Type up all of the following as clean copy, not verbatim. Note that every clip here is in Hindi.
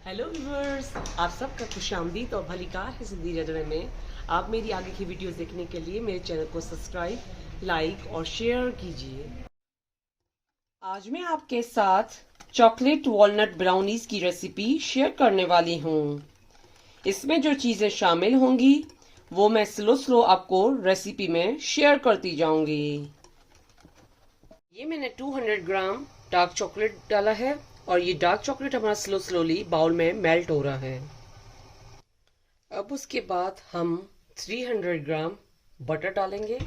हेलो व्यूअर्स, आप सबका खुशामदीद और भली कार है ज़िंदगी रटने में। आप मेरी आगे की वीडियोस देखने के लिए मेरे चैनल को सब्सक्राइब, लाइक और शेयर कीजिए। आज मैं आपके साथ चॉकलेट वॉलनट ब्राउनीज की रेसिपी शेयर करने वाली हूँ। इसमें जो चीज़ें शामिल होंगी वो मैं स्लो स्लो आपको रेसिपी में शेयर करती जाऊंगी। ये मैंने 200 ग्राम डार्क चॉकलेट डाला है और ये डार्क चॉकलेट हमारा स्लोली बाउल में मेल्ट हो रहा है। अब उसके बाद हम 300 ग्राम बटर डालेंगे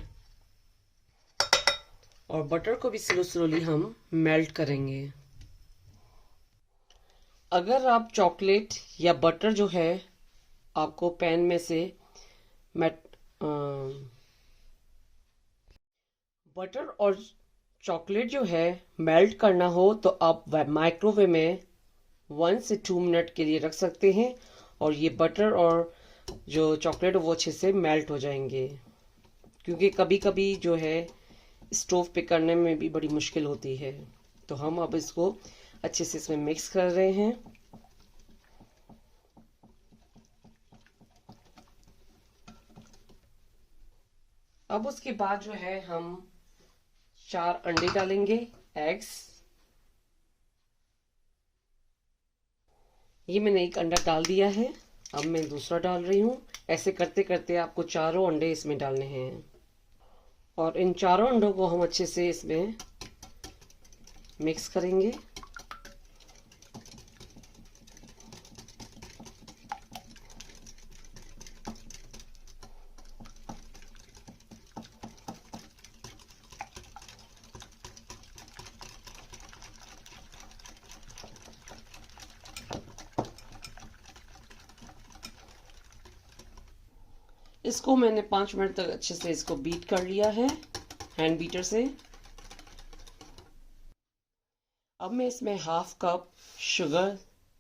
और बटर को भी स्लोली हम मेल्ट करेंगे। अगर आप चॉकलेट या बटर जो है आपको पैन में से बटर और चॉकलेट जो है मेल्ट करना हो तो आप माइक्रोवेव में 1 से 2 मिनट के लिए रख सकते हैं और ये बटर और जो चॉकलेट वो अच्छे से मेल्ट हो जाएंगे, क्योंकि कभी कभी जो है स्टोव पे करने में भी बड़ी मुश्किल होती है। तो हम अब इसको अच्छे से इसमें मिक्स कर रहे हैं। अब उसके बाद जो है हम 4 अंडे डालेंगे, एग्स। ये मैंने एक अंडा डाल दिया है, अब मैं दूसरा डाल रही हूँ। ऐसे करते करते आपको चारों अंडे इसमें डालने हैं और इन चारों अंडों को हम अच्छे से इसमें मिक्स करेंगे। इसको मैंने 5 मिनट तक अच्छे से इसको बीट कर लिया है हैंड बीटर से। अब मैं इसमें हाफ कप शुगर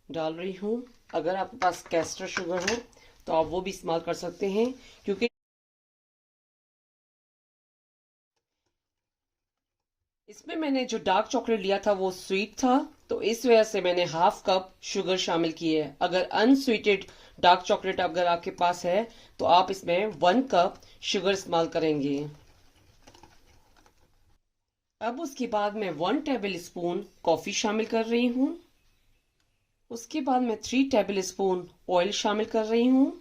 डाल रही हूँ। अगर आपके पास कैस्टर शुगर हो तो आप वो भी इस्तेमाल कर सकते हैं, क्योंकि इसमें मैंने जो डार्क चॉकलेट लिया था वो स्वीट था, तो इस वजह से मैंने हाफ कप शुगर शामिल की है। अगर अनस्वीटेड डार्क चॉकलेट अगर आपके पास है तो आप इसमें 1 कप शुगर इस्तेमाल करेंगे। अब उसके बाद मैं 1 टेबल स्पून कॉफी शामिल कर रही हूँ। उसके बाद मैं 3 टेबल स्पून ऑयल शामिल कर रही हूँ।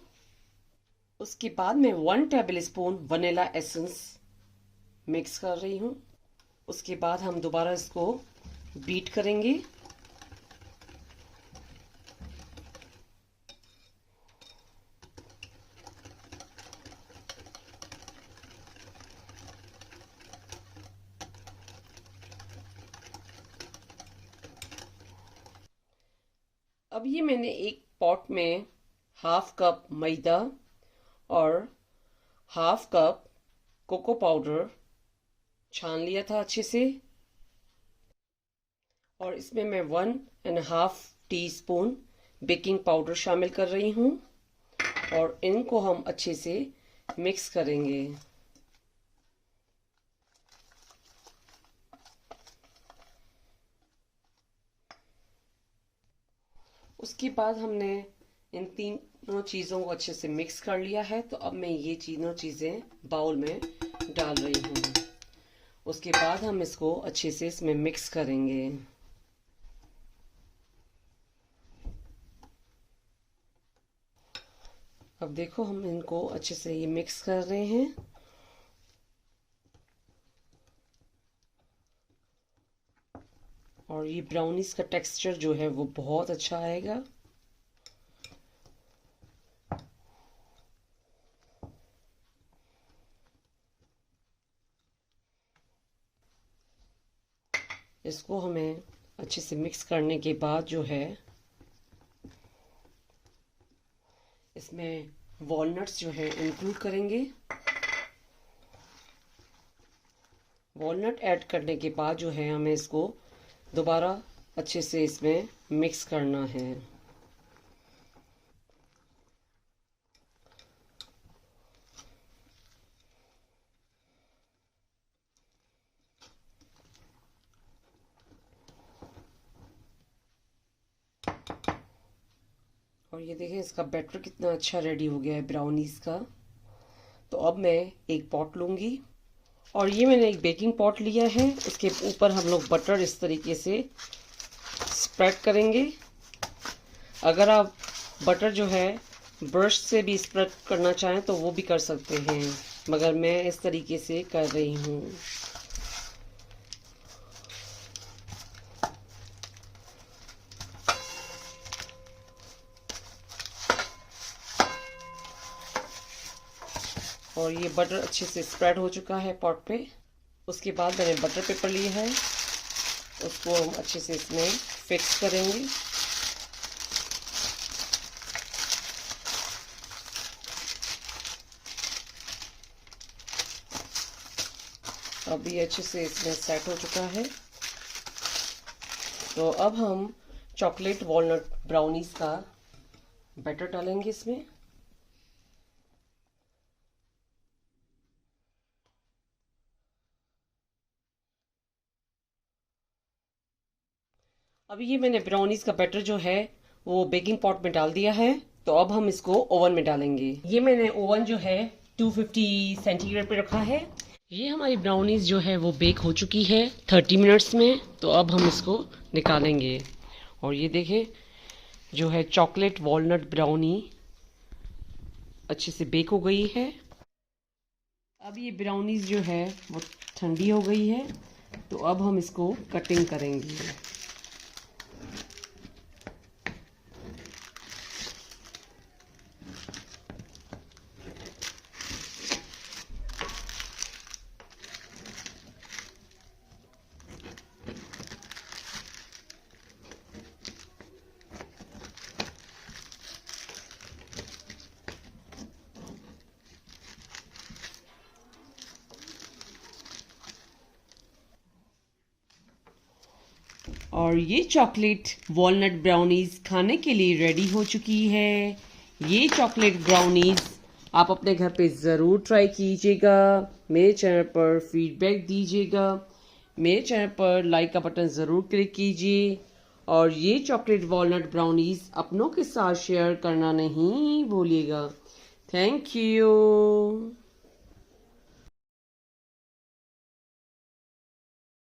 उसके बाद मैं 1 table spoon vanilla essence mix कर रही हूँ। उसके बाद हम दोबारा इसको बीट करेंगे। अब ये मैंने एक पॉट में हाफ कप मैदा और हाफ कप कोको पाउडर छान लिया था अच्छे से, और इसमें मैं 1.5 टीस्पून बेकिंग पाउडर शामिल कर रही हूँ और इनको हम अच्छे से मिक्स करेंगे। उसके बाद हमने इन तीनों चीज़ों को अच्छे से मिक्स कर लिया है, तो अब मैं ये तीनों चीज़ें बाउल में डाल रही हूँ। उसके बाद हम इसको अच्छे से इसमें मिक्स करेंगे। अब देखो हम इनको अच्छे से ये मिक्स कर रहे हैं। और ये ब्राउनीज का टेक्सचर जो है वो बहुत अच्छा आएगा। इसको हमें अच्छे से मिक्स करने के बाद जो है इसमें वॉलनट्स जो है इंक्लूड करेंगे। वॉलनट ऐड करने के बाद जो है हमें इसको दोबारा अच्छे से इसमें मिक्स करना है। और ये देखें इसका बैटर कितना अच्छा रेडी हो गया है ब्राउनीज का। तो अब मैं एक पॉट लूँगी और ये मैंने एक बेकिंग पॉट लिया है, उसके ऊपर हम लोग बटर इस तरीके से स्प्रेड करेंगे। अगर आप बटर जो है ब्रश से भी स्प्रेड करना चाहें तो वो भी कर सकते हैं, मगर मैं इस तरीके से कर रही हूँ। और ये बटर अच्छे से स्प्रेड हो चुका है पॉट पे। उसके बाद मैंने बटर पेपर लिया है, उसको हम अच्छे से इसमें फिक्स करेंगे। अब ये अच्छे से इसमें सेट हो चुका है। तो अब हम चॉकलेट वॉलनट ब्राउनीज का बैटर डालेंगे इसमें। अभी ये मैंने ब्राउनीज का बैटर जो है वो बेकिंग पॉट में डाल दिया है। तो अब हम इसको ओवन में डालेंगे। ये मैंने ओवन जो है 250 सेंटीग्रेड पे रखा है। ये हमारी ब्राउनीज जो है वो बेक हो चुकी है 30 मिनट्स में। तो अब हम इसको निकालेंगे और ये देखें जो है चॉकलेट वॉलनट ब्राउनी अच्छे से बेक हो गई है। अब ये ब्राउनीज जो है वो ठंडी हो गई है। तो अब हम इसको कटिंग करेंगे। और ये चॉकलेट वॉलनट ब्राउनीज खाने के लिए रेडी हो चुकी है। ये चॉकलेट ब्राउनीज आप अपने घर पे ज़रूर ट्राई कीजिएगा। मेरे चैनल पर फीडबैक दीजिएगा। मेरे चैनल पर लाइक का बटन ज़रूर क्लिक कीजिए और ये चॉकलेट वॉलनट ब्राउनीज अपनों के साथ शेयर करना नहीं भूलिएगा। Thank you.